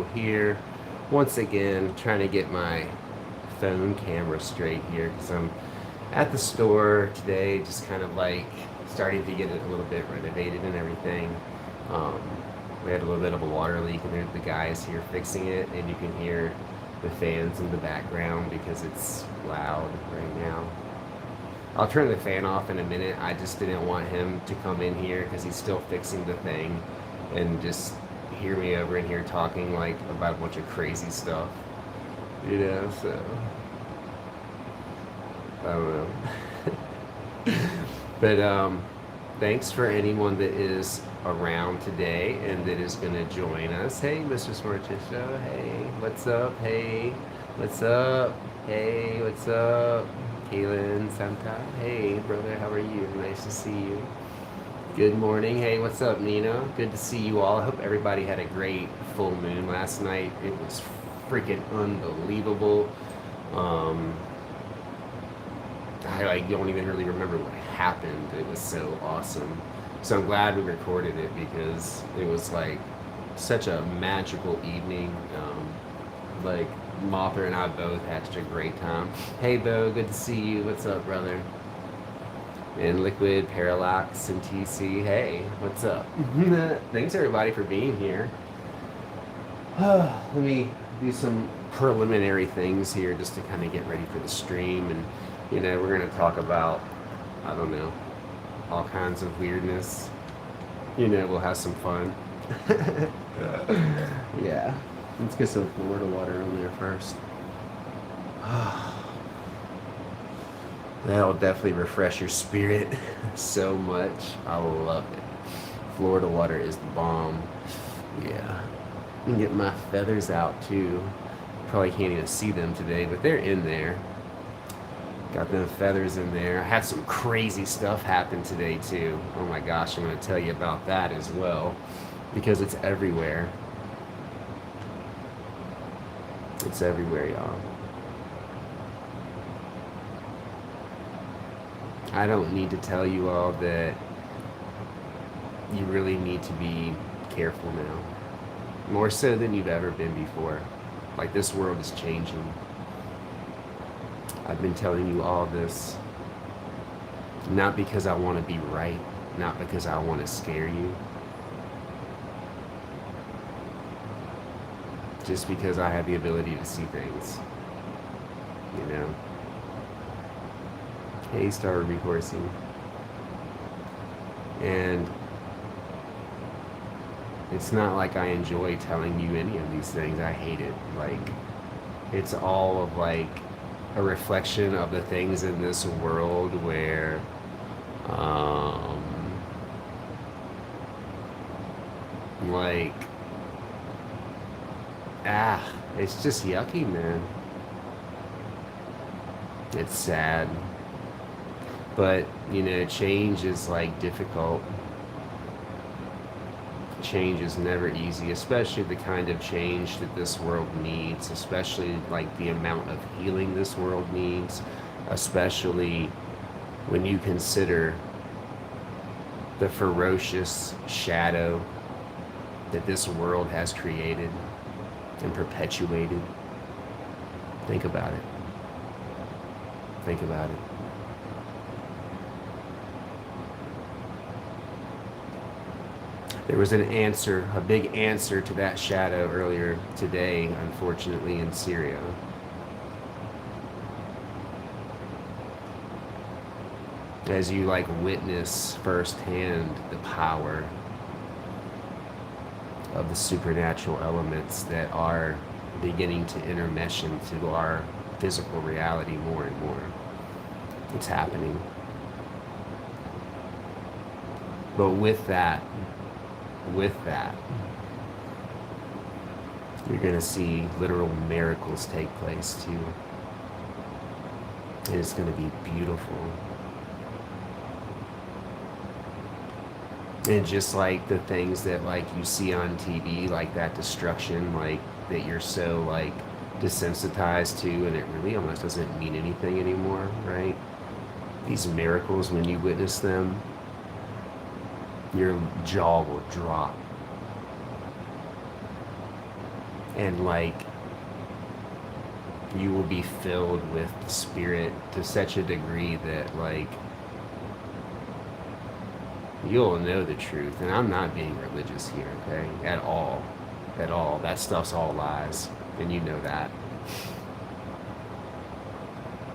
table here. Once again, trying to get my phone camera straight here because I'm at the store today, just kind of like starting to get it a little bit renovated and everything. Um, we had a little bit of a water leak, and the guy is here fixing it, and you can hear the fans in the background because it's loud right now. I'll turn the fan off in a minute. I just didn't want him to come in here because he's still fixing the thing and just hear me over in here talking like about a bunch of crazy stuff, you know, so I don't know. But thanks for anyone that is around today and that is going to join us. Hey, Mr. Smartisha. Hey, what's up? Hey, what's up? Hey, what's up? Kaylin, Santa. Hey, brother, how are you? Nice to see you. Good morning. Hey, what's up, Nina? Good to see you all. I hope everybody had a great full moon last night. It was freaking unbelievable. I like don't even really remember what happened. It was so awesome. So I'm glad we recorded it because it was like such a magical evening. Like Mothra and I both had such a great time. Hey Bo, good to see you. What's up, brother? And Liquid, Parallax, and TC. Hey, what's up? Thanks everybody for being here. Let me do some preliminary things here just to kind of get ready for the stream. And, you know, we're going to talk about, I don't know, all kinds of weirdness. You know, we'll have some fun. Yeah. Let's get some Florida water on there first. That'll definitely refresh your spirit so much. I love it. Florida water is the bomb. Yeah. And get my feathers out too. Probably can't even see them today, but they're in there. Got them feathers in there. I had some crazy stuff happen today too. Oh my gosh, I'm going to tell you about that as well because it's everywhere. It's everywhere, y'all. I don't need to tell you all that you really need to be careful now. More so than you've ever been before. Like, this world is changing. I've been telling you all this not because I want to be right, not because I want to scare you, just because I have the ability to see things, you know. Hey, Star Ruby Horsey. And it's not like I enjoy telling you any of these things. I hate it. Like, it's all of like a reflection of the things in this world where like it's just yucky, man. It's sad. But, you know, change is like difficult. Change is never easy, especially the kind of change that this world needs, especially like the amount of healing this world needs, especially when you consider the ferocious shadow that this world has created and perpetuated. Think about it. Think about it. There was an answer, a big answer to that shadow earlier today, unfortunately, in Syria. As you like witness firsthand the power of the supernatural elements that are beginning to intermesh into our physical reality more and more. It's happening. But with that, you're going to see literal miracles take place too. And it's going to be beautiful. And just like the things that like you see on TV, like that destruction, like that you're so like desensitized to, and it really almost doesn't mean anything anymore, right? These miracles, when you witness them, your jaw will drop. And like, you will be filled with the Spirit to such a degree that like, you'll know the truth. And I'm not being religious here, okay? At all. At all. That stuff's all lies. And you know that.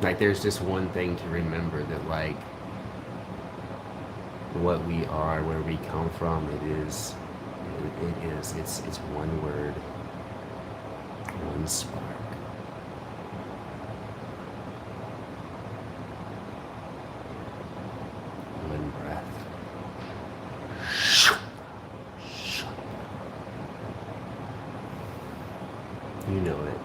Like, there's just one thing to remember, that like, what we are, where we come from, it's one word, one spark. One breath. You know it.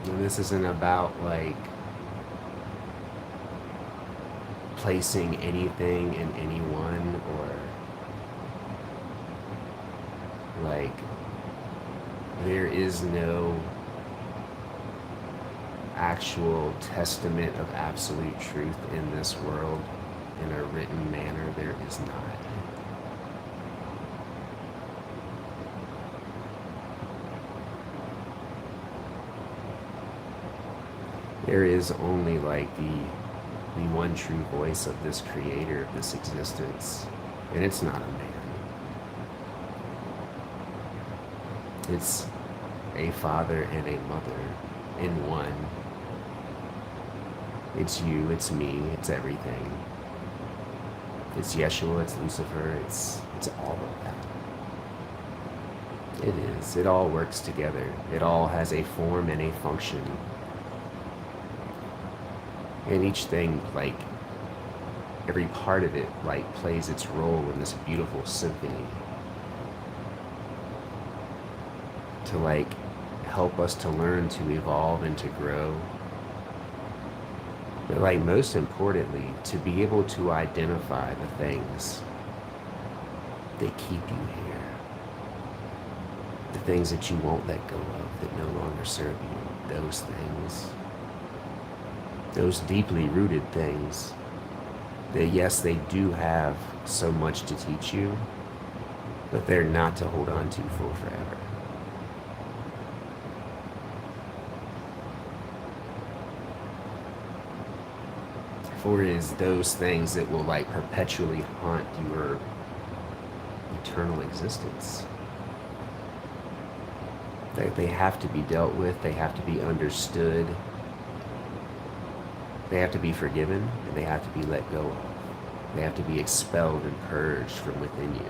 And this isn't about like placing anything in anyone, or like, there is no actual testament of absolute truth in this world in a written manner. There is not. There is only like the one true voice of this creator, of this existence. And it's not a man. It's a father and a mother in one. It's you, it's me, it's everything. It's Yeshua, it's Lucifer, it's all of that. It is. It all works together. It all has a form and a function. And each thing, like, every part of it, like, plays its role in this beautiful symphony to, like, help us to learn, to evolve, and to grow. But, like, most importantly, to be able to identify the things that keep you here. The things that you won't let go of, that no longer serve you. Those things. Those deeply rooted things that, yes, they do have so much to teach you, but they're not to hold on to for forever. For it is those things that will like perpetually haunt your eternal existence. They have to be dealt with, they have to be understood. They have to be forgiven, and they have to be let go of. They have to be expelled and purged from within you.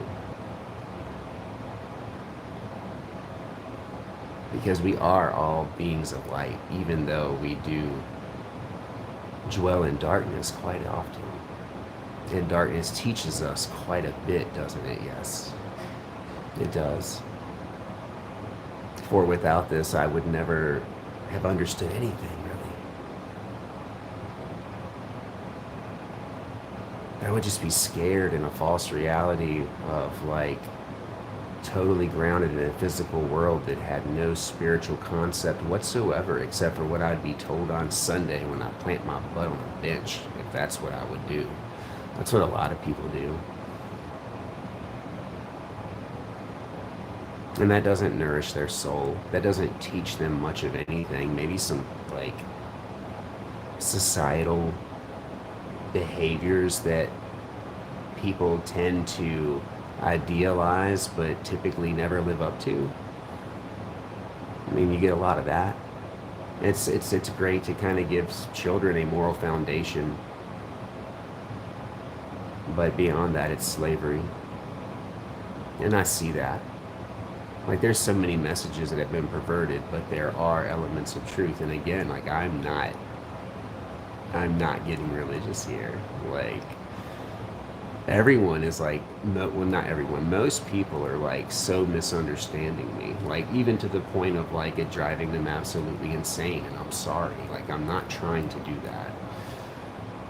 Because we are all beings of light, even though we do dwell in darkness quite often. And darkness teaches us quite a bit, doesn't it? Yes, it does. For without this, I would never have understood anything, really. I would just be scared in a false reality of like totally grounded in a physical world that had no spiritual concept whatsoever, except for what I'd be told on Sunday when I plant my butt on a bench, if that's what I would do. That's what a lot of people do. And that doesn't nourish their soul. That doesn't teach them much of anything. Maybe some like societal behaviors that people tend to idealize but typically never live up to. I mean, you get a lot of that. It's great to kind of give children a moral foundation, but beyond that, it's slavery. And I see that. Like, there's so many messages that have been perverted, but there are elements of truth. And again, like, I'm not getting religious here. Like, everyone is like, well, not everyone, most people are like so misunderstanding me, like even to the point of like it driving them absolutely insane. And I'm sorry, like, I'm not trying to do that.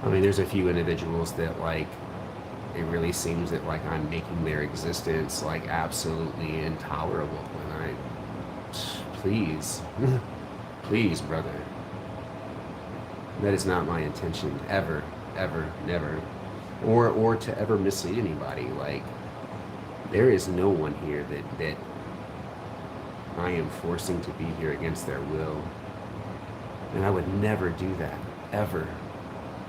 I mean, there's a few individuals that like, it really seems that like I'm making their existence like absolutely intolerable when please, please, brother. That is not my intention, ever, ever, never. or to ever mislead anybody. Like, there is no one here that I am forcing to be here against their will. And I would never do that, ever.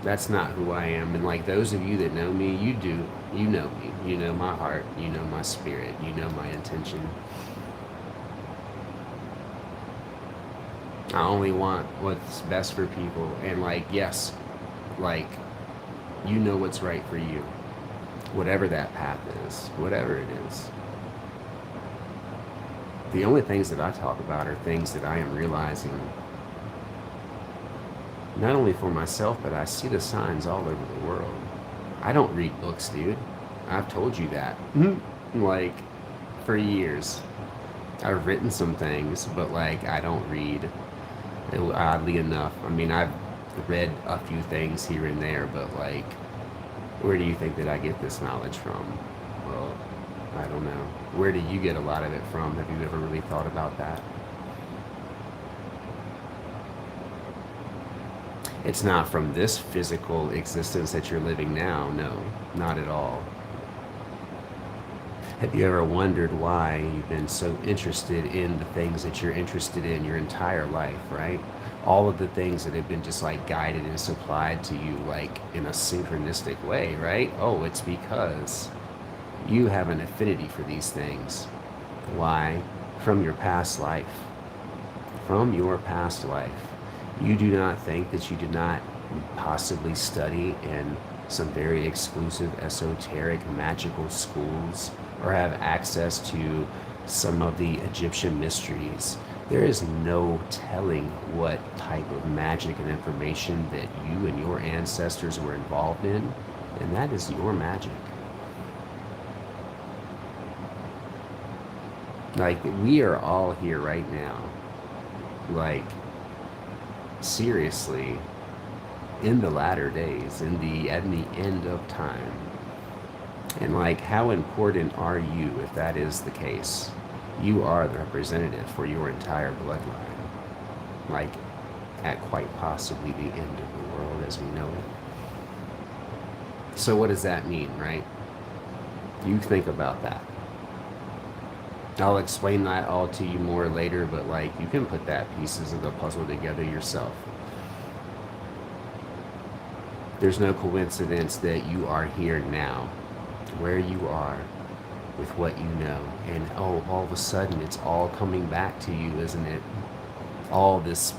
That's not who I am. And like those of you that know me, you do. You know me. You know my heart. You know my spirit. You know my intention. I only want what's best for people. And like, yes, like, you know what's right for you. Whatever that path is, whatever it is. The only things that I talk about are things that I am realizing, not only for myself, but I see the signs all over the world. I don't read books, dude. I've told you that. Like, for years. I've written some things, but like, I don't read. Oddly enough. I mean, I've read a few things here and there, but like, where do you think that I get this knowledge from? Well, I don't know. Where do you get a lot of it from? Have you ever really thought about that? It's not from this physical existence that you're living now. No, not at all. Have you ever wondered why you've been so interested in the things that you're interested in your entire life, right? All of the things that have been just like guided and supplied to you like in a synchronistic way, right? Oh, it's because you have an affinity for these things. Why? From your past life. From your past life. You do not think that you did not possibly study in some very exclusive, esoteric, magical schools, or have access to some of the Egyptian mysteries. There is no telling what type of magic and information that you and your ancestors were involved in, and that is your magic. Like, we are all here right now, like, seriously, in the latter days, at the end of time. And like, how important are you if that is the case? You are the representative for your entire bloodline. Like, at quite possibly the end of the world as we know it. So what does that mean, right? You think about that. I'll explain that all to you more later, but like, you can put that pieces of the puzzle together yourself. There's no coincidence that you are here now, where you are, with what you know. And oh, all of a sudden it's all coming back to you, isn't it? All this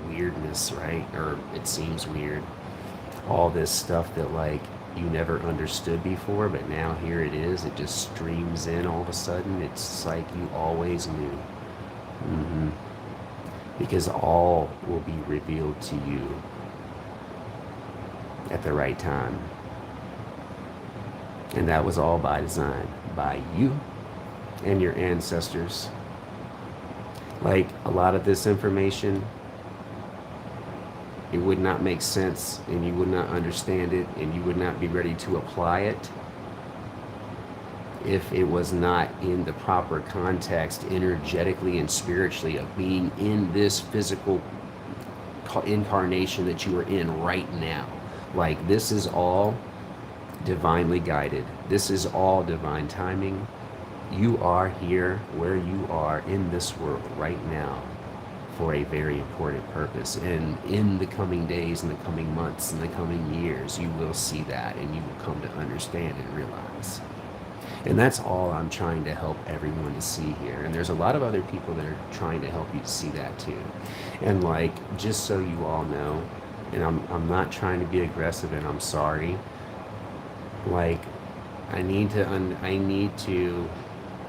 weirdness, right? Or it seems weird. All this stuff that like you never understood before, but now here it is. It just streams in all of a sudden. It's like you always knew. Because all will be revealed to you at the right time. And that was all by design, by you and your ancestors. Like, a lot of this information, it would not make sense, and you would not understand it, and you would not be ready to apply it if it was not in the proper context, energetically and spiritually, of being in this physical incarnation that you are in right now. Like, this is all divinely guided. This is all divine timing. You are here where you are in this world right now for a very important purpose. And in the coming days, in the coming months, in the coming years, you will see that, and you will come to understand and realize. And that's all I'm trying to help everyone to see here. And there's a lot of other people that are trying to help you to see that too. And like, just so you all know, and I'm not trying to be aggressive, and I'm sorry, like, I need to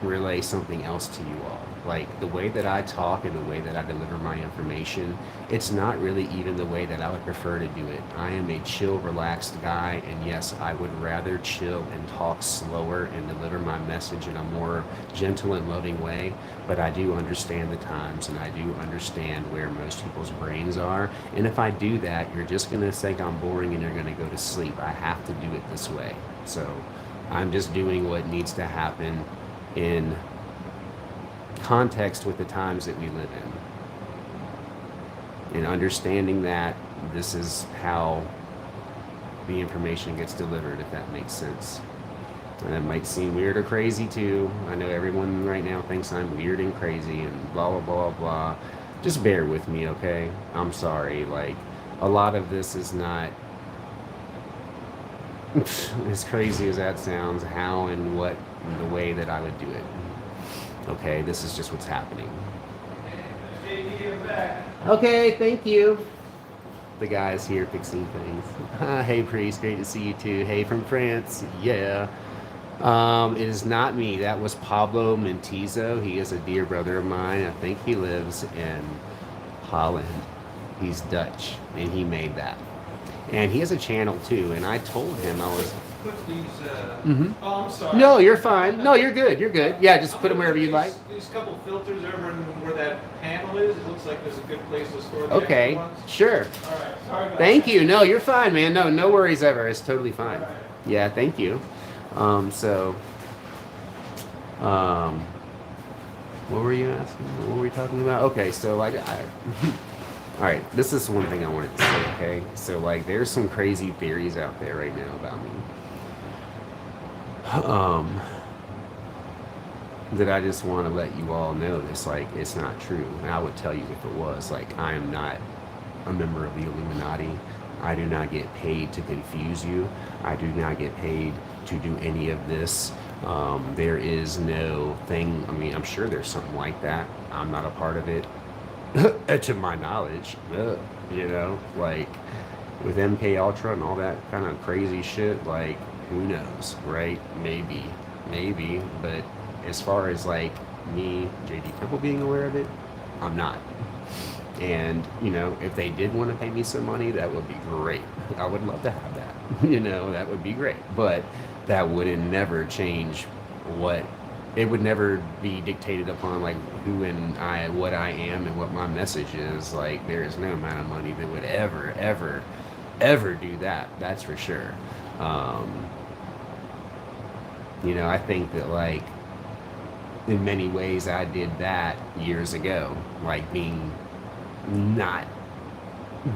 relay something else to you all. Like, the way that I talk and the way that I deliver my information, it's not really even the way that I would prefer to do it. I am a chill, relaxed guy, and yes, I would rather chill and talk slower and deliver my message in a more gentle and loving way, but I do understand the times, and I do understand where most people's brains are, and if I do that, you're just gonna think I'm boring and you're gonna go to sleep. I have to do it this way. So I'm just doing what needs to happen in context with the times that we live in, and understanding that this is how the information gets delivered, if that makes sense. And that might seem weird or crazy too. I know everyone right now thinks I'm weird and crazy and blah, blah, blah, blah. Just bear with me, okay? I'm sorry. Like, a lot of this is not, as crazy as that sounds, how and what the way that I would do it. Okay, this is just what's happening. JD, I'm back. Okay, thank you. The guys here fixing things. Hey, Priest, great to see you too. Hey, from France. Yeah. It is not me. That was Pablo Mentizo. He is a dear brother of mine. I think he lives in Holland. He's Dutch, and he made that. And he has a channel too. And I told him I was. Put these. Mm-hmm. Oh, I'm sorry. No, you're fine. No, you're good. You're good. Yeah, just put them wherever you like. These couple filters over in where that panel is. It looks like there's a good place to store the Okay, extra ones. sure. All right. Sorry about Thank that. you. No, you're fine, man. No, no worries ever. It's totally fine. All right. Yeah, thank you. What were you asking? What were we talking about? Okay, so like, all right, this is one thing I wanted to say, okay? So like, there's some crazy theories out there right now about me. That I just want to let you all know this, like, it's not true. And I would tell you if it was. Like, I am not a member of the Illuminati. I do not get paid to confuse you. I do not get paid to do any of this. There is no thing, I mean, I'm sure there's something like that. I'm not a part of it, to my knowledge. You know, like, with MK Ultra and all that kind of crazy shit, like, who knows, right? Maybe, but as far as like me, JD Temple, being aware of it, I'm not. And, you know, if they did want to pay me some money, that would be great. I would love to have that. You know, that would be great. But that wouldn't never change what, it would never be dictated upon like who and I, what I am and what my message is. Like, there is no amount of money that would ever do that. That's for sure. You know, I think that like, in many ways I did that years ago, like being not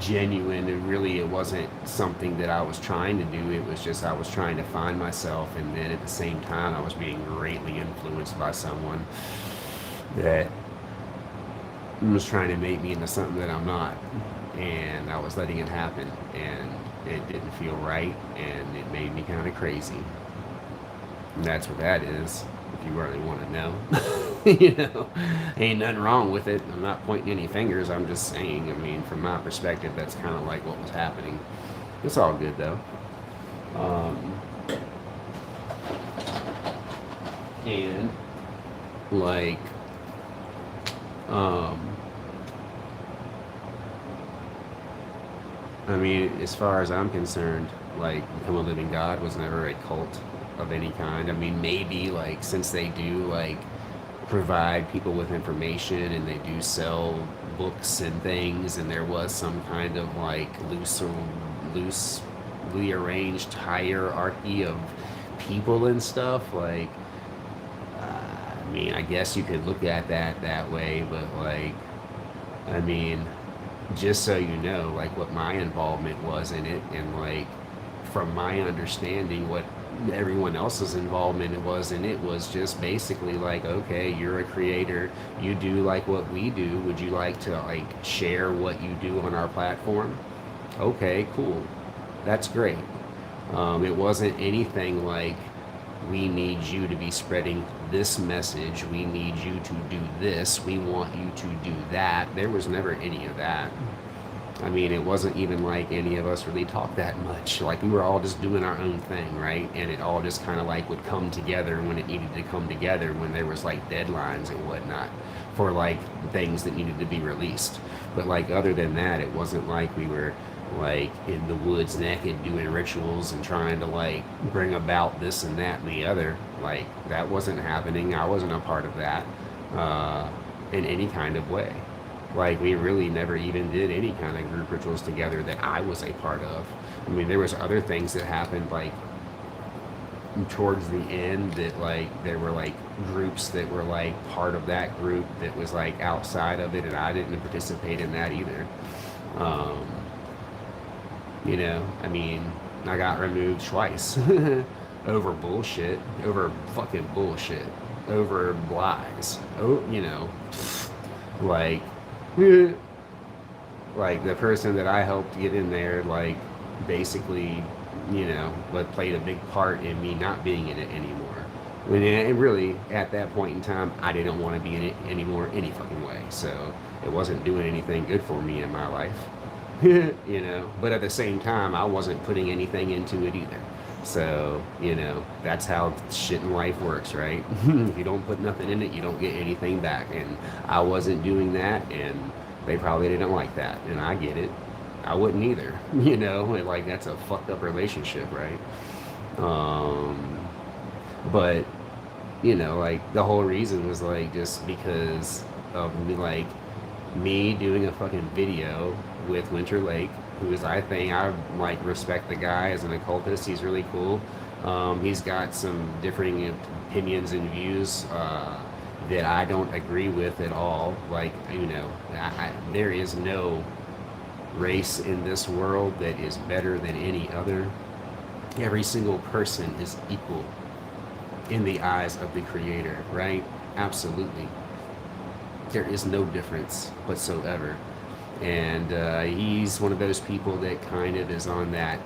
genuine, and really it wasn't something that I was trying to do. It was just I was trying to find myself, and then at the same time I was being greatly influenced by someone that was trying to make me into something that I'm not, and I was letting it happen, and it didn't feel right, and it made me kind of crazy. And that's what that is, if you really want to know. You know, ain't nothing wrong with it. I'm not pointing any fingers. I'm just saying, I mean, from my perspective, that's kind of like what was happening. It's all good, though. And, like, I mean, as far as I'm concerned, like, Become a Living God was never a cult of any kind. I mean, maybe like since they do like provide people with information and they do sell books and things, and there was some kind of like loosely arranged hierarchy of people and stuff. Like, I mean, I guess you could look at that way, but like, I mean, just so you know, like what my involvement was in it, and like from my understanding, what everyone else's involvement was in it was just basically like, okay, you're a creator, you do like what we do, would you like to like share what you do on our platform? Okay, cool, that's great. It wasn't anything like, we need you to be spreading this message, we need you to do this, we want you to do that. There was never any of that. I mean, it wasn't even like any of us really talked that much. Like, we were all just doing our own thing, right? And it all just kind of like would come together when it needed to come together, when there was like deadlines and whatnot for like things that needed to be released. But like, other than that, it wasn't like we were like in the woods naked doing rituals and trying to like bring about this and that and the other. Like, that wasn't happening. I wasn't a part of that in any kind of way. Like, we really never even did any kind of group rituals together that I was a part of. I mean, there was other things that happened like towards the end, that like there were like groups that were like part of that group that was like outside of it, and I didn't participate in that either. You know, I mean, I got removed twice over bullshit, over fucking bullshit, over lies. Oh, you know, like, like the person that I helped get in there, like, basically, you know, but played a big part in me not being in it anymore. When it really, at that point in time, I didn't want to be in it anymore any fucking way. So it wasn't doing anything good for me in my life. You know, but at the same time, I wasn't putting anything into it either. So, you know, that's how shit in life works, right? If you don't put nothing in it, you don't get anything back. And I wasn't doing that, and they probably didn't like that. And I get it. I wouldn't either. You know, like that's a fucked up relationship, right? But you know, like the whole reason was like just because of me, like me doing a fucking video with Winter Lake, who is, I think, I like respect the guy as an occultist. He's really cool. He's got some differing opinions and views that I don't agree with at all. Like, you know, there is no race in this world that is better than any other. Every single person is equal in the eyes of the Creator, right? Absolutely. There is no difference whatsoever. And he's one of those people that kind of is on that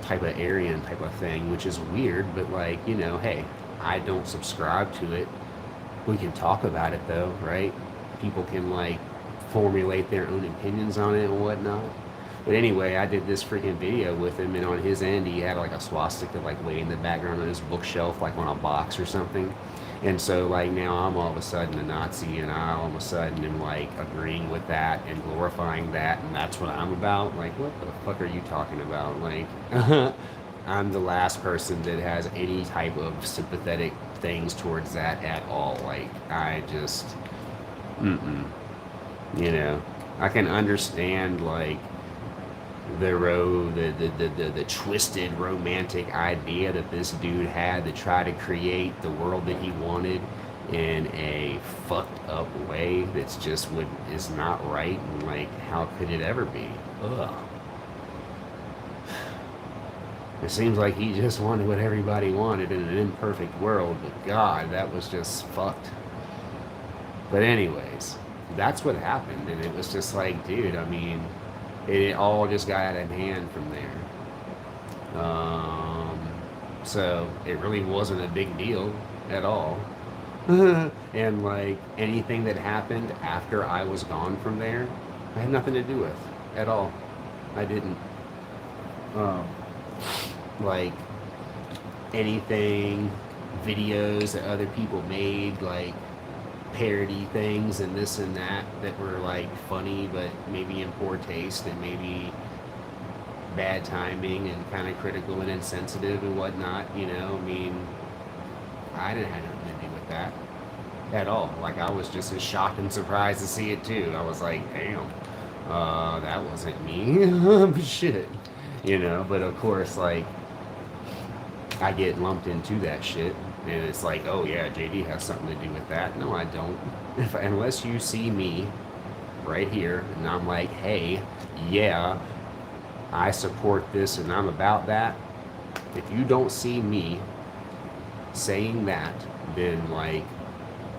type of Aryan type of thing, which is weird, but like, you know, hey, I don't subscribe to it. We can talk about it though, right? People can like formulate their own opinions on it and whatnot. But anyway, I did this freaking video with him, and on his end, he had like a swastika like way in the background on his bookshelf, like on a box or something. And so, like, now I'm all of a sudden a Nazi, and I all of a sudden am like agreeing with that and glorifying that, and that's what I'm about. Like, what the fuck are you talking about? Like, I'm the last person that has any type of sympathetic things towards that at all. Like, I just, you know, I can understand like the twisted romantic idea that this dude had to try to create the world that he wanted in a fucked up way that's just what is not right, and like how could it ever be? Ugh. It seems like he just wanted what everybody wanted in an imperfect world, but God, that was just fucked. But anyways, that's what happened, and it was just like, dude, I mean, it all just got out of hand from there. So it really wasn't a big deal at all. And like anything that happened after I was gone from there, I had nothing to do with at all. I didn't. Like anything, videos that other people made, like parody things and this and that were like funny but maybe in poor taste and maybe bad timing and kind of critical and insensitive and whatnot, you know. I mean, I didn't have nothing to do with that at all. Like, I was just as shocked and surprised to see it too. I was like, damn, that wasn't me. Shit, you know. But of course, like, I get lumped into that shit. And it's like, oh yeah, JD has something to do with that. No, I don't. Unless you see me right here and I'm like, hey, yeah, I support this and I'm about that. If you don't see me saying that, then like,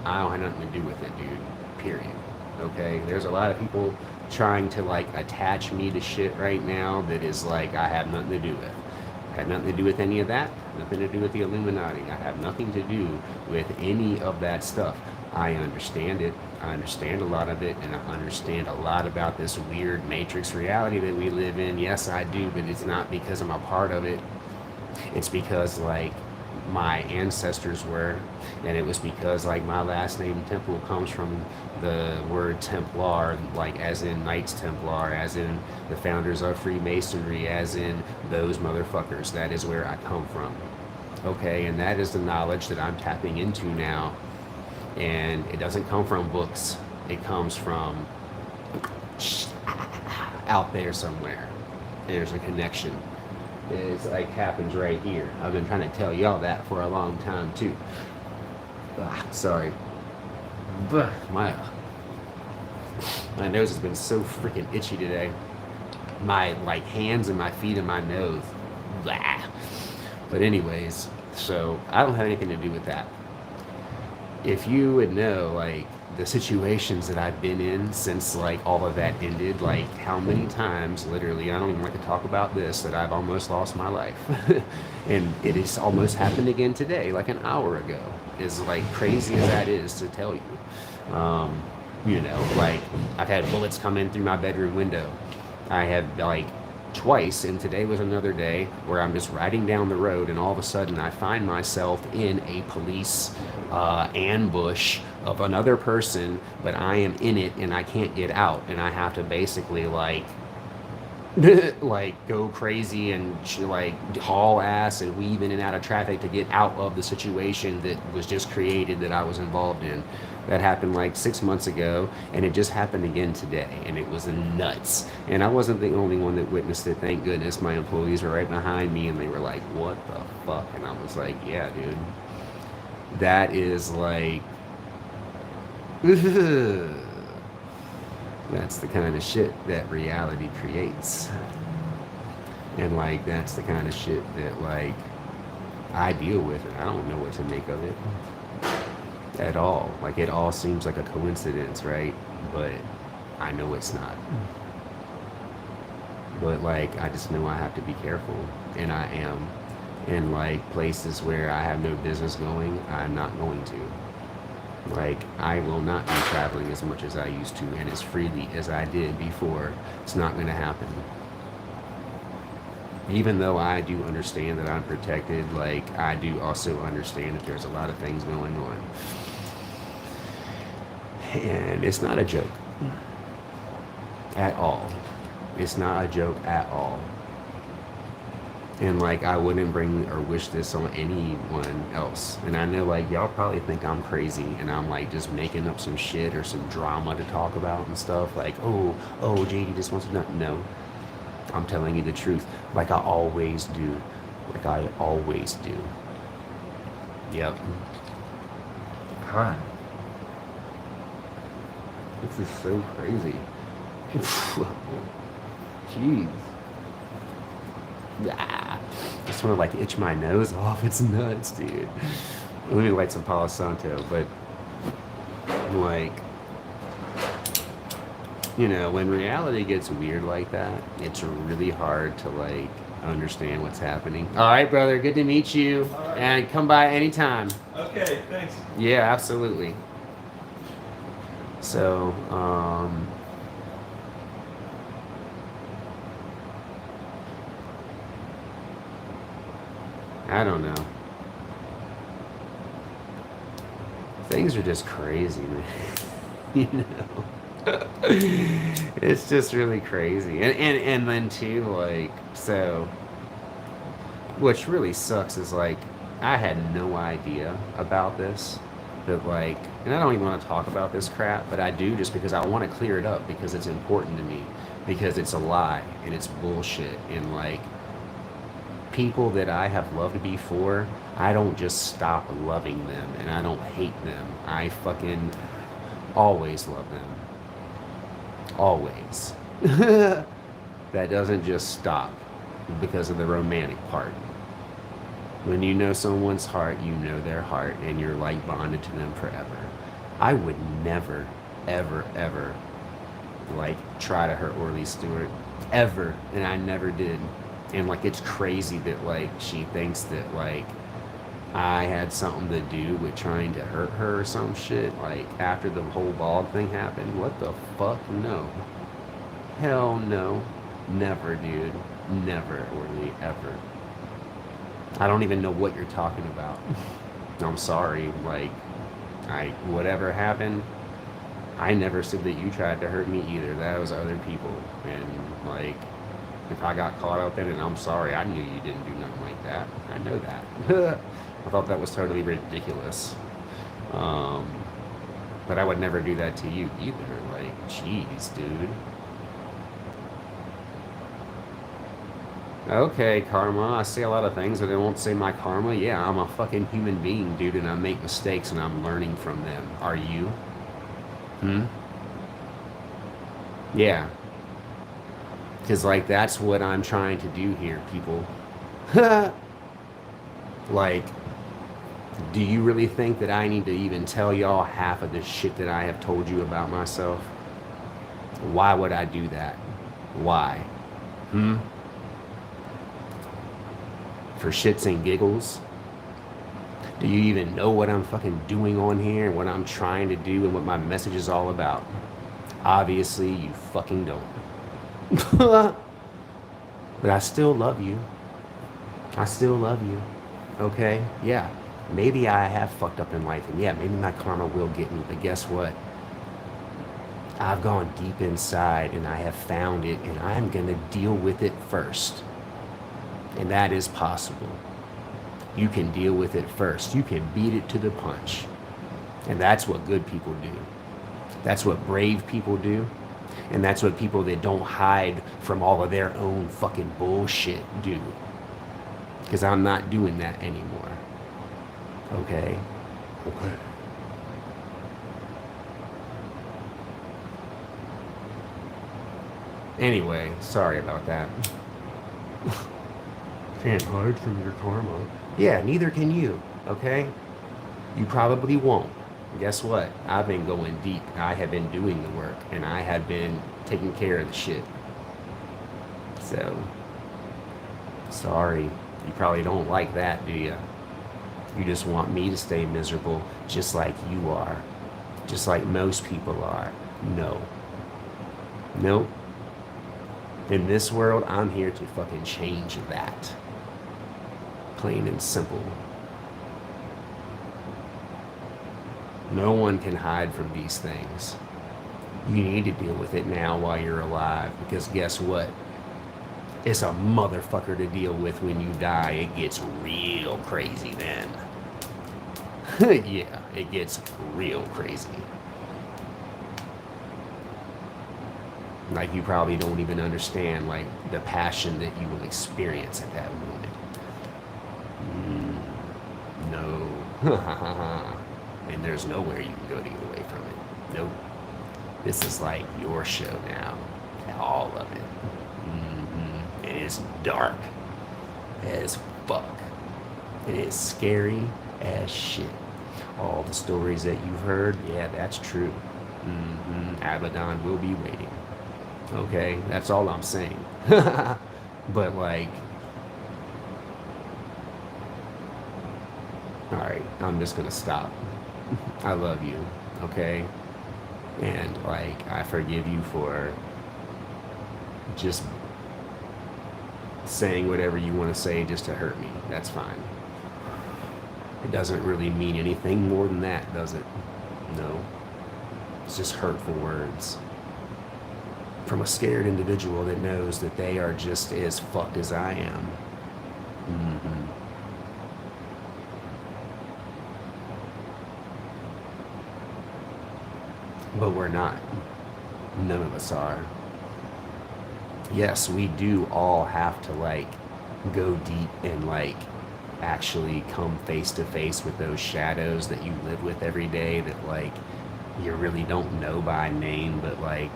I don't have nothing to do with it, dude. Period. Okay? There's a lot of people trying to like attach me to shit right now that is like, I have nothing to do with. Had nothing to do with any of that. Nothing to do with the Illuminati. I have nothing to do with any of that stuff. I understand it. I understand a lot of it, and I understand a lot about this weird matrix reality that we live in. Yes, I do, but it's not because I'm a part of it. It's because, like, my ancestors were, and it was because, like, my last name Temple comes from the word Templar, like as in Knights Templar, as in the founders of Freemasonry, as in those motherfuckers. That is where I come from. Okay, and that is the knowledge that I'm tapping into now. And it doesn't come from books. It comes from out there somewhere. There's a connection. It's like happens right here. I've been trying to tell y'all that for a long time too. Sorry. My nose has been so freaking itchy today. my like hands and my feet and my nose. Blah. But anyways, so I don't have anything to do with that. If you would know, like, the situations that I've been in since like all of that ended, like how many times, literally, I don't even like to talk about this, that I've almost lost my life. And it has almost happened again today, like an hour ago. Is like crazy as that is to tell you. You know, like I've had bullets come in through my bedroom window. I have like twice, and today was another day where I'm just riding down the road, and all of a sudden I find myself in a police ambush of another person, but I am in it and I can't get out, and I have to basically like like go crazy and like haul ass and weave in and out of traffic to get out of the situation that was just created that I was involved in. That happened like 6 months ago, and it just happened again today, and it was nuts. And I wasn't the only one that witnessed it, thank goodness. My employees were right behind me, and they were like, what the fuck? And I was like, yeah, dude, that is like that's the kind of shit that reality creates. And like that's the kind of shit that like I deal with, and I don't know what to make of it at all. Like it all seems like a coincidence, right? But I know it's not. But like I just know I have to be careful, and I am. In like places where I have no business going, I'm not going to. Like, I will not be traveling as much as I used to and as freely as I did before. It's not going to happen. Even though I do understand that I'm protected, like, I do also understand that there's a lot of things going on. And it's not a joke. At all. It's not a joke at all. And like I wouldn't bring or wish this on anyone else. And I know like y'all probably think I'm crazy and I'm like just making up some shit or some drama to talk about and stuff. Like, oh, JD just wants to know. No, I'm telling you the truth. Like I always do. Like I always do. Yep. God. This is so crazy. Jeez. Ah, I just want to like itch my nose off. It's nuts, dude. Let me light some Palo Santo. But like, you know, when reality gets weird like that, it's really hard to like understand what's happening. All right, brother. Good to meet you. Right. And come by anytime. Okay, thanks. Yeah, absolutely. So, I don't know. Things are just crazy, man. You know? It's just really crazy. And then too, like, so which really sucks is like I had no idea about this. But like, and I don't even want to talk about this crap, but I do just because I want to clear it up because it's important to me. Because it's a lie and it's bullshit. And like people that I have loved before, I don't just stop loving them and I don't hate them. I fucking always love them. Always. That doesn't just stop because of the romantic part. When you know someone's heart, you know their heart and you're like bonded to them forever. I would never, ever, ever like try to hurt Orly Stewart. Ever. And I never did. And like it's crazy that like she thinks that like I had something to do with trying to hurt her or some shit. Like after the whole bald thing happened. What the fuck? No. Hell no. Never, dude. Never, Orly, ever. I don't even know what you're talking about. I'm sorry. Like, whatever happened, I never said that you tried to hurt me either. That was other people. And like, if I got caught up in it, I'm sorry. I knew you didn't do nothing like that. I know that. I thought that was totally ridiculous. But I would never do that to you either. Like, jeez, dude. Okay, karma. I say a lot of things, but I won't say my karma. Yeah, I'm a fucking human being, dude, and I make mistakes and I'm learning from them. Are you? Yeah. Because, like, that's what I'm trying to do here, people. Like, do you really think that I need to even tell y'all half of the shit that I have told you about myself? Why would I do that? Why? Hmm? For shits and giggles? Do you even know what I'm fucking doing on here and what I'm trying to do and what my message is all about? Obviously, you fucking don't. But I still love you. I still love you. Okay? Yeah. Maybe I have fucked up in life, and yeah, maybe my karma will get me, but guess what? I've gone deep inside and I have found it, and I'm gonna deal with it first. And that is possible. You can deal with it first. You can beat it to the punch. And that's what good people do. That's what brave people do. And that's what people that don't hide from all of their own fucking bullshit do. Because I'm not doing that anymore. Okay? Okay. Anyway, sorry about that. Can't hide from your karma. Yeah, neither can you, okay? You probably won't. Guess what? I've been going deep. I have been doing the work, and I have been taking care of the shit. So, sorry. You probably don't like that, do you? You just want me to stay miserable, just like you are. Just like most people are. No. Nope. In this world, I'm here to fucking change that. Plain and simple. No one can hide from these things. You need to deal with it now while you're alive, because guess what? It's a motherfucker to deal with when you die. It gets real crazy then. Yeah, it gets real crazy. Like, you probably don't even understand, like, the passion that you will experience at that moment. No. And there's nowhere you can go to get away from it. Nope. This is like your show now. All of it. And it's dark as fuck. It is scary as shit. All the stories that you've heard, yeah, that's true. Abaddon will be waiting. Okay, that's all I'm saying. But like, alright, I'm just gonna stop. I love you, okay? And like, I forgive you for just saying whatever you want to say just to hurt me. That's fine. It doesn't really mean anything more than that, does it? No. It's just hurtful words from a scared individual that knows that they are just as fucked as I am. But we're not. None of us are. Yes, we do all have to like go deep and like actually come face to face with those shadows that you live with every day, that like you really don't know by name, but like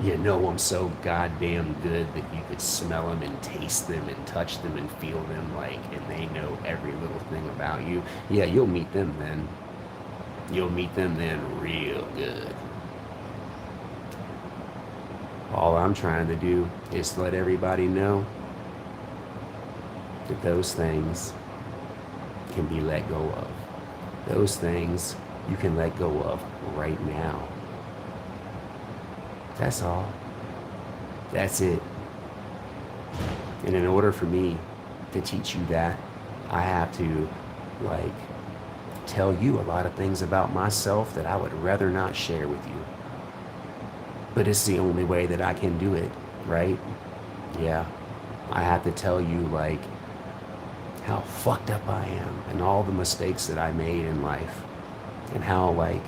you know them so goddamn good that you could smell them and taste them and touch them and feel them, like, and they know every little thing about you. Yeah, you'll meet them then. You'll meet them then real good. All I'm trying to do is let everybody know that those things can be let go of. Those things you can let go of right now. That's all. That's it. And in order for me to teach you that, I have to, like, tell you a lot of things about myself that I would rather not share with you. But it's the only way that I can do it, right? Yeah. I have to tell you, like, how fucked up I am and all the mistakes that I made in life and how, like,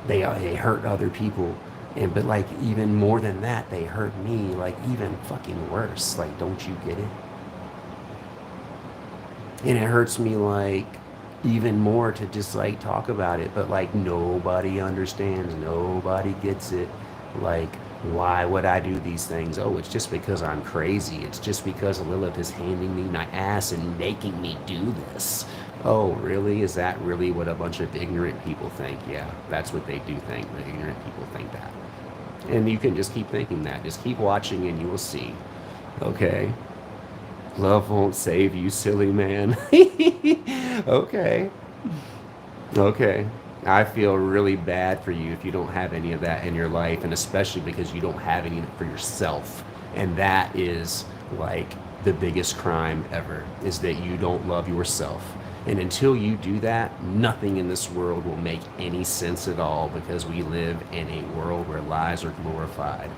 they hurt other people. But like, even more than that, they hurt me, like, even fucking worse. Like, don't you get it? And it hurts me, like, even more to just like talk about it, but like nobody understands, nobody gets it. Like, Why would I do these things? Oh, it's just because I'm crazy. It's just because Lilith is handing me my ass and making me do this. Oh, really? Is that really what a bunch of ignorant people think? Yeah, that's what they do think. The ignorant people think that. And you can just keep thinking that. Just keep watching and you will see. Okay. Love won't save you, silly man. Okay. Okay. I feel really bad for you if you don't have any of that in your life, and especially because you don't have any for yourself. And that is like the biggest crime ever, is that you don't love yourself. And until you do that, nothing in this world will make any sense at all, because we live in a world where lies are glorified.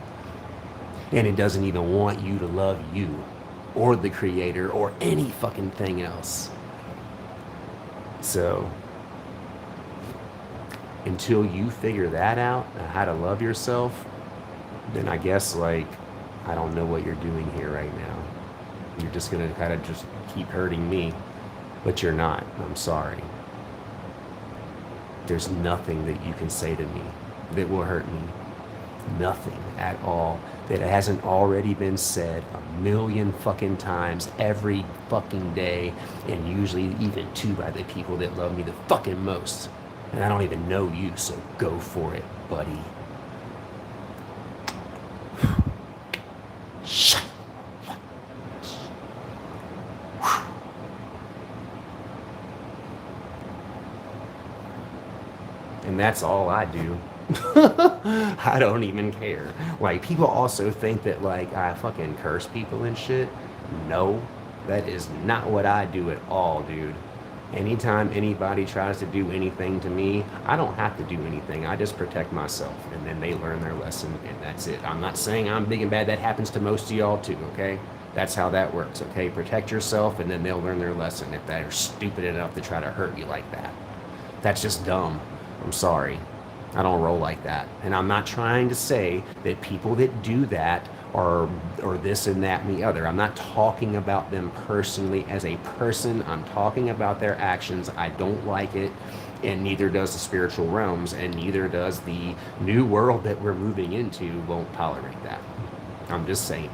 And it doesn't even want you to love you or the creator or any fucking thing else. So until you figure that out, how to love yourself, then I guess, like, I don't know what you're doing here right now. You're just gonna kind of just keep hurting me, but you're not. I'm sorry. There's nothing that you can say to me that will hurt me. Nothing at all that hasn't already been said a million fucking times every fucking day, and usually even too by the people that love me the fucking most. And I don't even know you, so go for it, buddy. Shut. And that's all I do. I don't even care. Like, people also think that, like, I fucking curse people and shit. No, that is not what I do at all, dude. Anytime anybody tries to do anything to me, I don't have to do anything. I just protect myself, and then they learn their lesson, and that's it. I'm not saying I'm big and bad. That happens to most of y'all too, okay? That's how that works, okay? Protect yourself, and then they'll learn their lesson if they're stupid enough to try to hurt you like that. That's just dumb. I'm sorry. I don't roll like that. And I'm not trying to say that people that do that are or this and that and the other. I'm not talking about them personally as a person. I'm talking about their actions. I don't like it, and neither does the spiritual realms, and neither does the new world that we're moving into won't tolerate that. I'm just saying.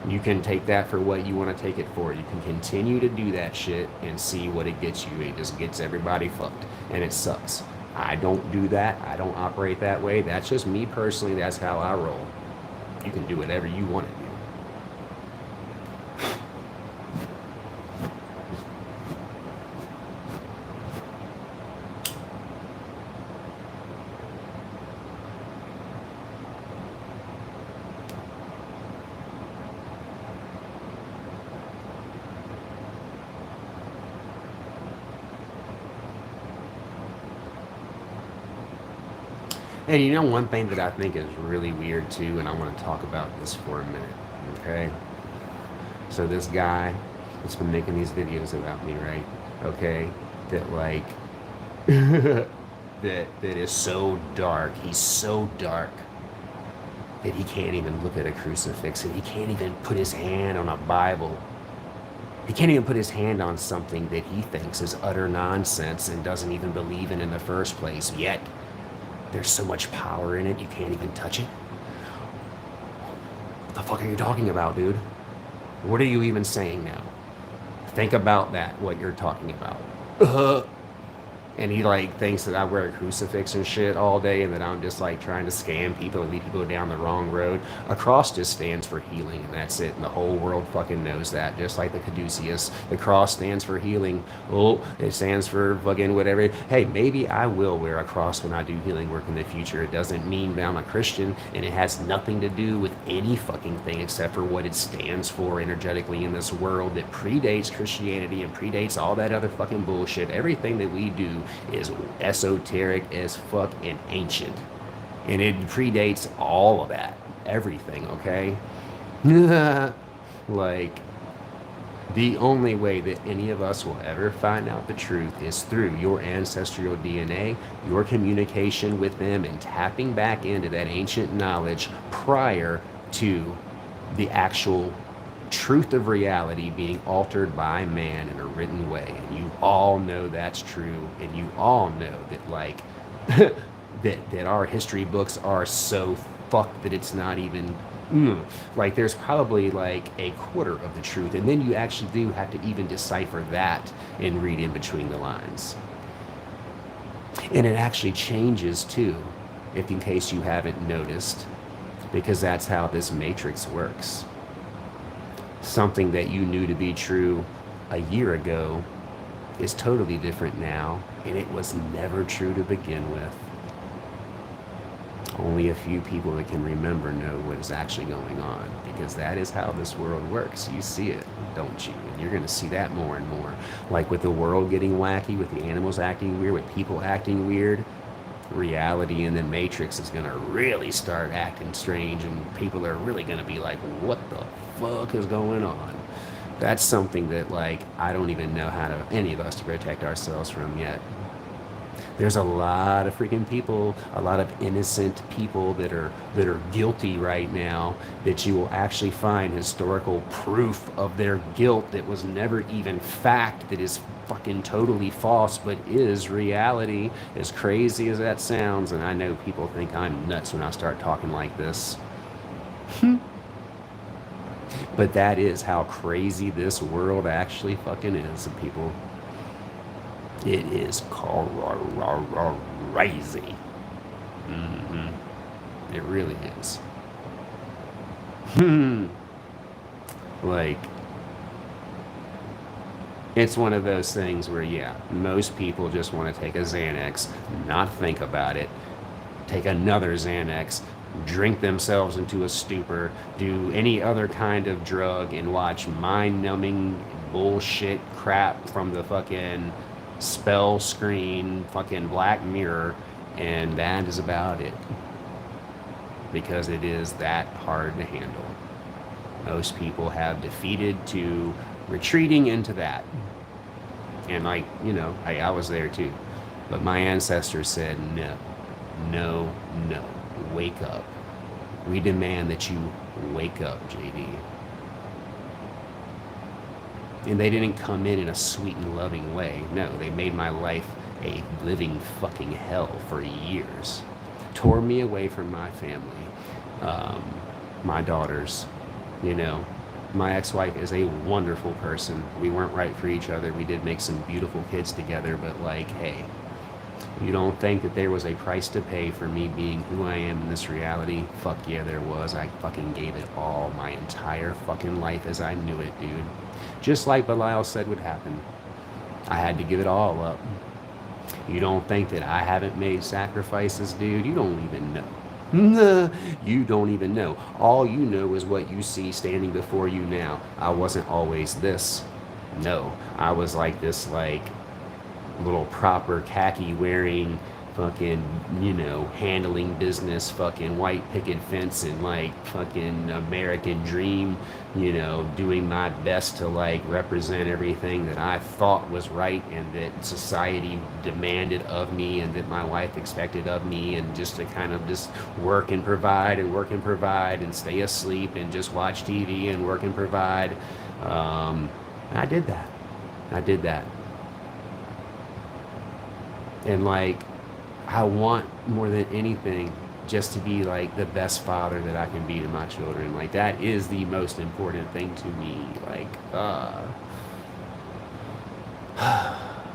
You can take that for what you want to take it for. You can continue to do that shit and see what it gets you. It just gets everybody fucked, and it sucks. I don't do that. I don't operate that way. That's just me personally. That's how I roll. You can do whatever you want to do. And you know one thing that I think is really weird too, and I want to talk about this for a minute, okay? So this guy that's been making these videos about me, right? Okay, that like that is so dark. He's so dark that he can't even look at a crucifix, and he can't even put his hand on a Bible. He can't even put his hand on something that he thinks is utter nonsense and doesn't even believe in the first place. Yet there's so much power in it, you can't even touch it. What the fuck are you talking about, dude? What are you even saying now? Think about that, what you're talking about. And he like thinks that I wear a crucifix and shit all day, and that I'm just like trying to scam people and lead people down the wrong road. A cross just stands for healing, and that's it. And the whole world fucking knows that. Just like the caduceus, the cross stands for healing. Oh, it stands for fucking whatever. Hey, maybe I will wear a cross when I do healing work in the future. It doesn't mean that I'm a Christian, and it has nothing to do with any fucking thing except for what it stands for energetically in this world that predates Christianity and predates all that other fucking bullshit. Everything that we do is esoteric as fuck and ancient, and it predates all of that, everything, okay? Like, the only way that any of us will ever find out the truth is through your ancestral DNA, your communication with them, and tapping back into that ancient knowledge prior to the actual truth of reality being altered by man in a written way. And you all know that's true, and you all know that, like, that our history books are so fuck that it's not even, like there's probably like a quarter of the truth. And then you actually do have to even decipher that and read in between the lines. And it actually changes too, if in case you haven't noticed, because that's how this matrix works. Something that you knew to be true a year ago is totally different now, and it was never true to begin with. Only a few people that can remember know what is actually going on, because that is how this world works. You see it, don't you? And you're going to see that more and more. Like with the world getting wacky, with the animals acting weird, with people acting weird, reality in the matrix is going to really start acting strange, and people are really going to be like, what the fuck is going on? That's something that, like, I don't even know how to, any of us, to protect ourselves from yet. There's a lot of freaking people, a lot of innocent people that are guilty right now, that you will actually find historical proof of their guilt that was never even fact, that is fucking totally false, but is reality, as crazy as that sounds. And I know people think I'm nuts when I start talking like this. But that is how crazy this world actually fucking is, people. It is crazy. It really is. Like, it's one of those things where, yeah, most people just want to take a Xanax, not think about it, take another Xanax, drink themselves into a stupor, do any other kind of drug, and watch mind-numbing bullshit crap from the fucking spell screen, fucking Black Mirror, and that is about it. Because it is that hard to handle. Most people have defeated to retreating into that. And like, you know, I was there too. But my ancestors said, no, no, no. Wake up. We demand that you wake up, JD. And they didn't come in a sweet and loving way. No, they made my life a living fucking hell for years. Tore me away from my family, my daughters, you know. My ex-wife is a wonderful person. We weren't right for each other. We did make some beautiful kids together, but like, hey, you don't think that there was a price to pay for me being who I am in this reality? Fuck yeah, there was. I fucking gave it all, my entire fucking life as I knew it, dude. Just like Belial said would happen. I had to give it all up. You don't think that I haven't made sacrifices, dude? You don't even know. You don't even know. All you know is what you see standing before you now. I wasn't always this. No, I was like this, like, little proper khaki wearing, fucking, you know, handling business, fucking white picket fence, and like fucking American dream, you know, doing my best to like represent everything that I thought was right and that society demanded of me and that my wife expected of me, and just to kind of just work and provide and work and provide and stay asleep and just watch TV and work and provide. I did that. I did that. And like, I want more than anything just to be like the best father that I can be to my children. Like, that is the most important thing to me. Like,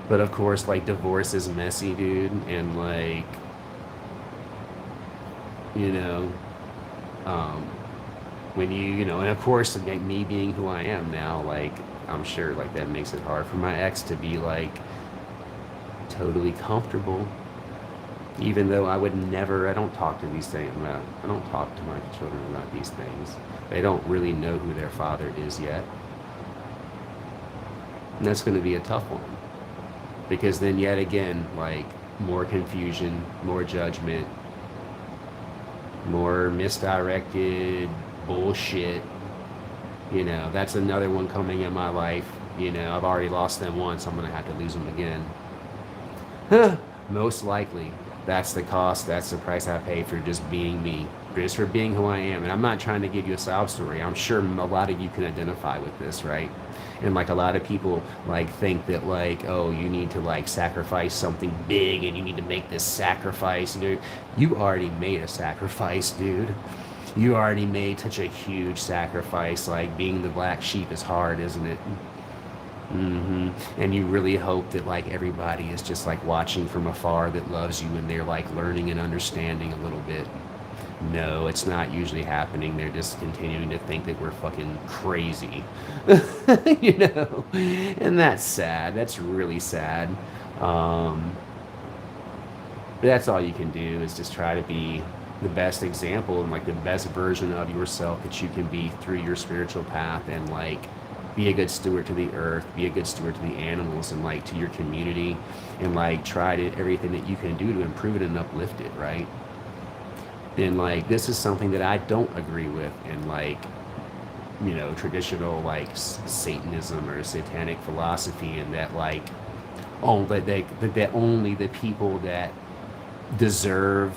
but of course, like, divorce is messy, dude. And like, you know, when you know, and of course, like, me being who I am now, like, I'm sure like that makes it hard for my ex to be like totally comfortable, even though I would never, I don't talk to these things about, I don't talk to my children about these things. They don't really know who their father is yet. And that's going to be a tough one, because then yet again, like, more confusion, more judgment, more misdirected bullshit. You know, that's another one coming in my life. You know, I've already lost them once, I'm going to have to lose them again. Most likely, that's the cost, that's the price I pay for just being me, just for being who I am. And I'm not trying to give you a sob story. I'm sure a lot of you can identify with this, right? And like a lot of people like think that like, oh, you need to like sacrifice something big and you need to make this sacrifice. You know, you already made a sacrifice, dude. You already made such a huge sacrifice. Like being the black sheep is hard, isn't it? And you really hope that like everybody is just like watching from afar that loves you and they're like learning and understanding a little bit. No, it's not usually happening. They're just continuing to think that we're fucking crazy. You know? And that's sad. That's really sad. Um, but that's all you can do is just try to be the best example and like the best version of yourself that you can be through your spiritual path and like be a good steward to the earth, be a good steward to the animals and like to your community and like try to everything that you can do to improve it and uplift it, right? And like this is something that I don't agree with in like, you know, traditional like Satanism or satanic philosophy and that like that only the people that deserve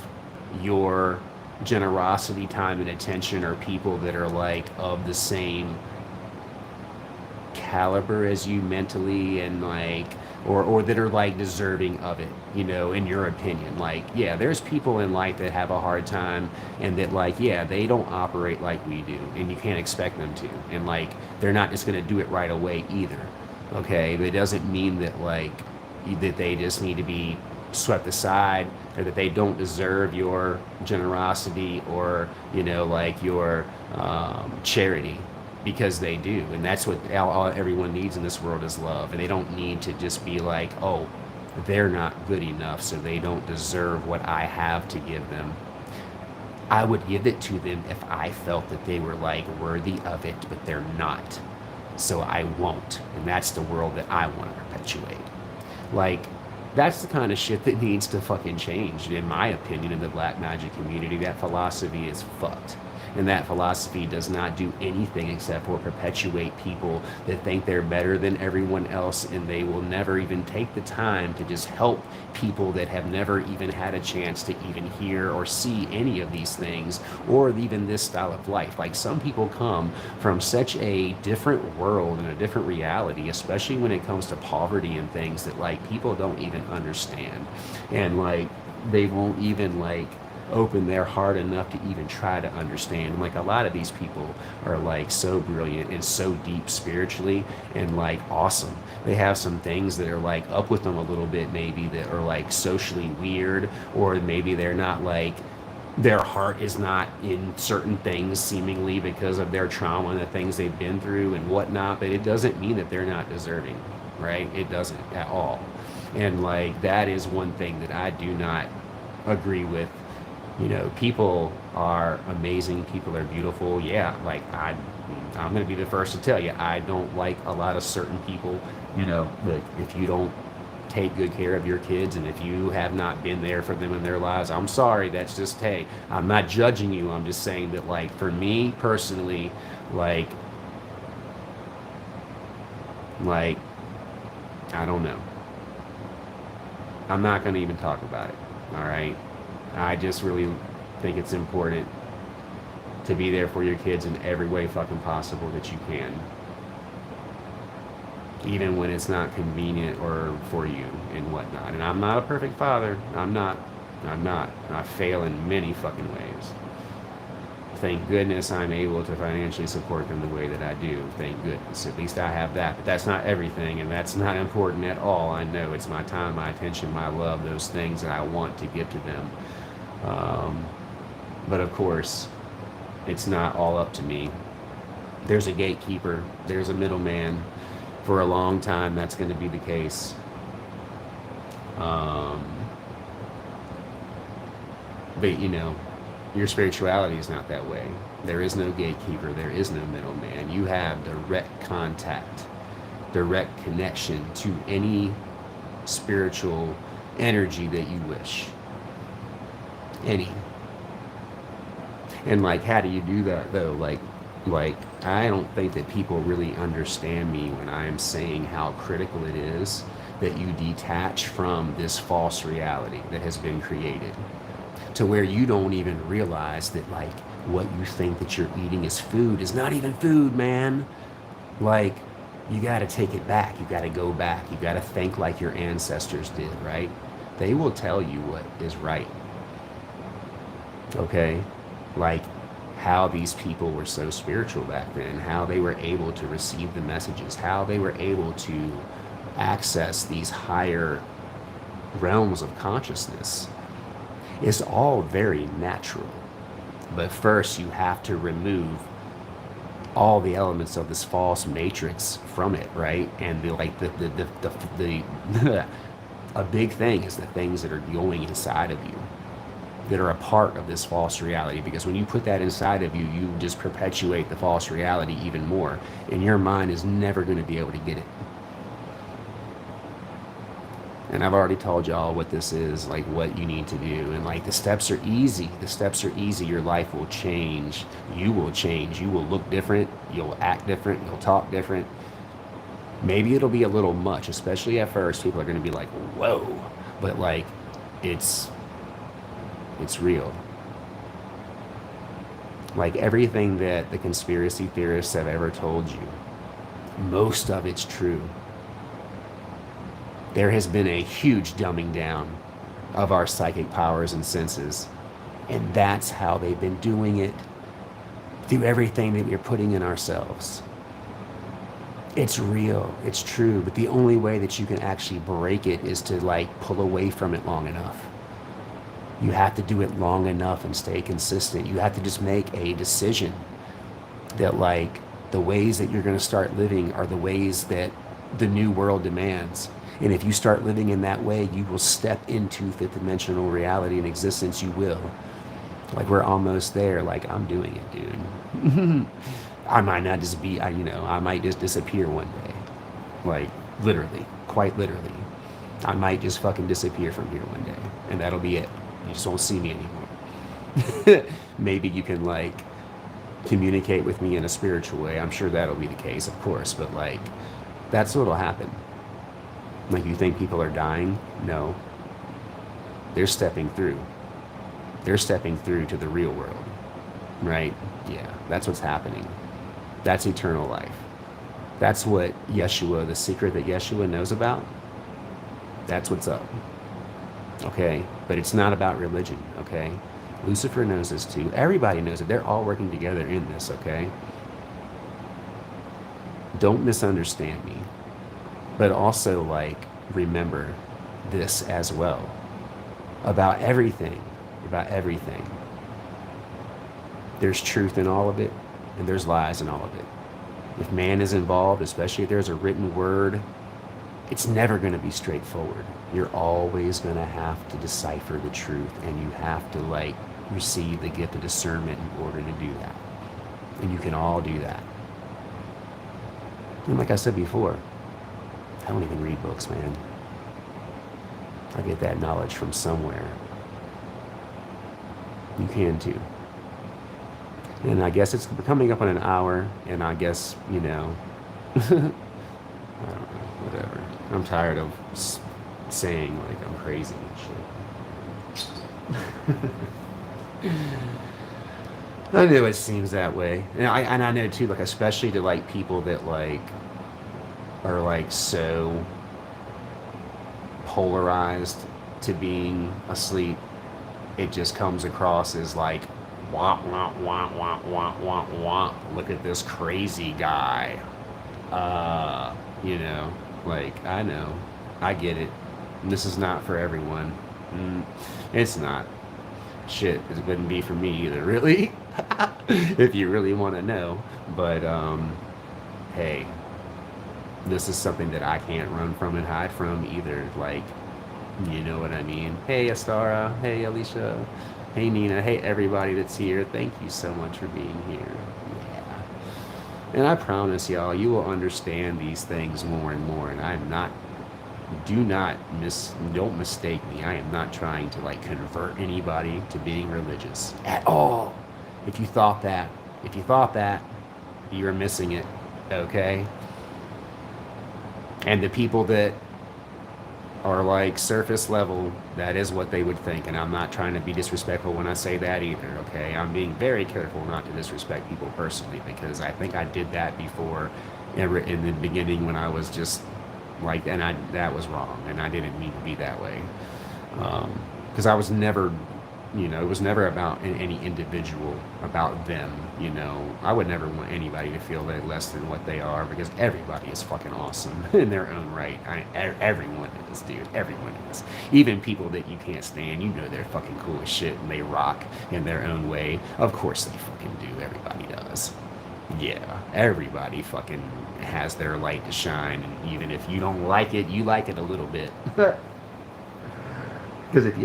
your generosity, time, and attention are people that are like of the same caliber as you mentally and like or that are like deserving of it, you know, in your opinion. Like, yeah, there's people in life that have a hard time and that like, yeah, they don't operate like we do and you can't expect them to. And like they're not just gonna do it right away either. Okay. But it doesn't mean that like that they just need to be swept aside or that they don't deserve your generosity or, you know, like your charity, because they do. And that's what all everyone needs in this world is love. And they don't need to just be like, oh, they're not good enough, so they don't deserve what I have to give them. I would give it to them if I felt that they were like worthy of it, but they're not. So I won't. And that's the world that I want to perpetuate. Like, that's the kind of shit that needs to fucking change, in my opinion, in the black magic community. That philosophy is fucked. And that philosophy does not do anything except for perpetuate people that think they're better than everyone else, and they will never even take the time to just help people that have never even had a chance to even hear or see any of these things or even this style of life. Like, some people come from such a different world and a different reality, especially when it comes to poverty and things, that like people don't even understand. And like they won't even like open their heart enough to even try to understand. And like a lot of these people are like so brilliant and so deep spiritually and like awesome. They have some things that are like up with them a little bit, maybe, that are like socially weird, or maybe they're not like, their heart is not in certain things seemingly because of their trauma and the things they've been through and whatnot. But it doesn't mean that they're not deserving, right? It doesn't at all. And like that is one thing that I do not agree with. You know, people are amazing. People are beautiful. Yeah, like I'm going to be the first to tell you, I don't like a lot of certain people. You know, but if you don't take good care of your kids and if you have not been there for them in their lives, I'm sorry. That's just, hey, I'm not judging you. I'm just saying that, like, for me personally, like I don't know. I'm not going to even talk about it. All right. I just really think it's important to be there for your kids in every way fucking possible that you can. Even when it's not convenient or for you and whatnot. And I'm not a perfect father. I'm not. I fail in many fucking ways. Thank goodness I'm able to financially support them the way that I do. Thank goodness. At least I have that. But that's not everything, and that's not important at all. I know it's my time, my attention, my love, those things that I want to give to them. But of course, it's not all up to me. There's a gatekeeper. There's a middleman. For a long time, that's going to be the case. But you know, your spirituality is not that way. There is no gatekeeper. There is no middleman. You have direct contact, direct connection to any spiritual energy that you wish. Any. And like, how do you do that though? Like I don't think that people really understand me when I am saying how critical it is that you detach from this false reality that has been created, to where you don't even realize that like what you think that you're eating is food is not even food, man. Like, You got to take it back. You got to go back. You got to think like your ancestors did, right? They will tell you what is right. Okay? Like how these people were so spiritual back then, how they were able to receive the messages, how they were able to access these higher realms of consciousness. It's all very natural. But first, you have to remove all the elements of this false matrix from it, right? And the a big thing is the things that are going inside of you, that are a part of this false reality. Because when you put that inside of you, you just perpetuate the false reality even more, and your mind is never going to be able to get it. And I've already told y'all what this is, like what you need to do. And like the steps are easy. The steps are easy. Your life will change. You will change. You will look different. You'll act different. You'll talk different. Maybe it'll be a little much, especially at first. People are going to be like, whoa. But like, it's real. Like everything that the conspiracy theorists have ever told you, most of it's true. There has been a huge dumbing down of our psychic powers and senses. And that's how they've been doing it, through everything that we're putting in ourselves. It's real, it's true, but the only way that you can actually break it is to like pull away from it long enough. You have to do it long enough and stay consistent. You have to just make a decision that like the ways that you're going to start living are the ways that the new world demands. And if you start living in that way, you will step into fifth dimensional reality and existence. You will. Like we're almost there. Like I'm doing it, dude. I might not just be, I might just disappear one day. Like literally, quite literally. I might just fucking disappear from here one day. And that'll be it. You just won't see me anymore. Maybe you can like communicate with me in a spiritual way. I'm sure that'll be the case, of course. But like, that's what'll happen. Like you think people are dying? No. They're stepping through. They're stepping through to the real world. Right? Yeah, that's what's happening. That's eternal life. That's what Yeshua, the secret that Yeshua knows about. That's what's up. Okay? But it's not about religion, okay? Lucifer knows this too. Everybody knows it. They're all working together in this, okay? Don't misunderstand me. But also, like, remember this as well. About everything. About everything. There's truth in all of it, and there's lies in all of it. If man is involved, especially if there's a written word, it's never going to be straightforward. You're always going to have to decipher the truth, and you have to, like, receive the gift of discernment in order to do that. And you can all do that. And like I said before, I don't even read books, man. I get that knowledge from somewhere. You can too. And I guess it's coming up on an hour, and I guess, I don't know, whatever. I'm tired of saying like I'm crazy and shit. I know it seems that way. And I know too, like especially to like people that like are like so polarized to being asleep, it just comes across as like wah wah wah wah wah wah wah, look at this crazy guy. Like I know, I get it. This is not for everyone. It's not. Shit, it wouldn't be for me either, really. If you really want to know. But hey, this is something that I can't run from and hide from either. Like, you know what I mean? Hey, Astara. Hey, Alicia. Hey, Nina. Hey, everybody that's here. Thank you so much for being here. Yeah. And I promise y'all, you will understand these things more and more. And I'm not, don't mistake me. I am not trying to like convert anybody to being religious at all. If you thought that, you're missing it. Okay? And the people that are like surface level, that is what they would think. And I'm not trying to be disrespectful when I say that either, okay? I'm being very careful not to disrespect people personally, because I think I did that before in the beginning when I was just like, and that was wrong, and I didn't mean to be that way. Because I was never, it was never about any individual, about them. I would never want anybody to feel that less than what they are, because everybody is fucking awesome in their own right. Everyone is, dude. Everyone is. Even people that you can't stand, they're fucking cool as shit and they rock in their own way. Of course they fucking do. Everybody does. Yeah, everybody fucking has their light to shine, and even if you don't like it, you like it a little bit. Because if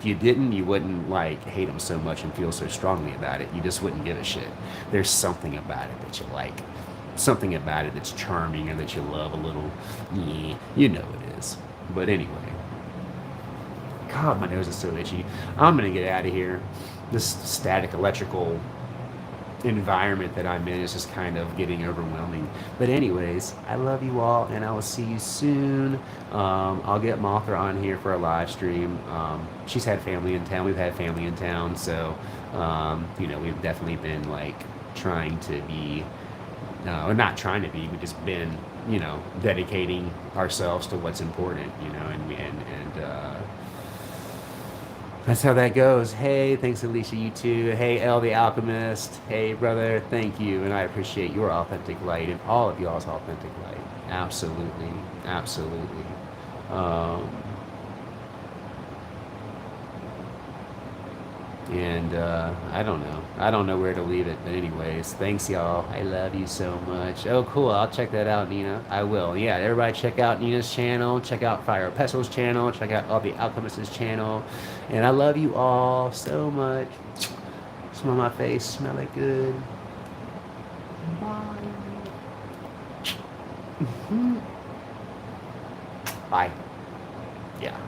you didn't, you wouldn't like hate them so much and feel so strongly about it. You just wouldn't give a shit. There's something about it that you like, something about it that's charming or that you love a little. Yeah, it is. But anyway, God, my nose is so itchy. I'm gonna get out of here. This static electrical environment that I'm in is just kind of getting overwhelming. But anyways, I love you all, and I will see you soon. I'll get Mothra on here for a live stream. She's had family in town. We've had family in town, so we've definitely been like trying to be, or not trying to be. We've just been, dedicating ourselves to what's important, and that's how that goes. Hey, thanks Alicia, you too. Hey, El the Alchemist. Hey, brother, thank you. And I appreciate your authentic light and all of y'all's authentic light. Absolutely. Absolutely. And I don't know. I don't know where to leave it. But anyways, thanks y'all. I love you so much. Oh, cool. I'll check that out, Nina. I will. Yeah, everybody check out Nina's channel. Check out Fire Pestil's channel. Check out all the Alchemist's channel. And I love you all so much. Smell my face. Smell it good. Bye. Bye. Yeah.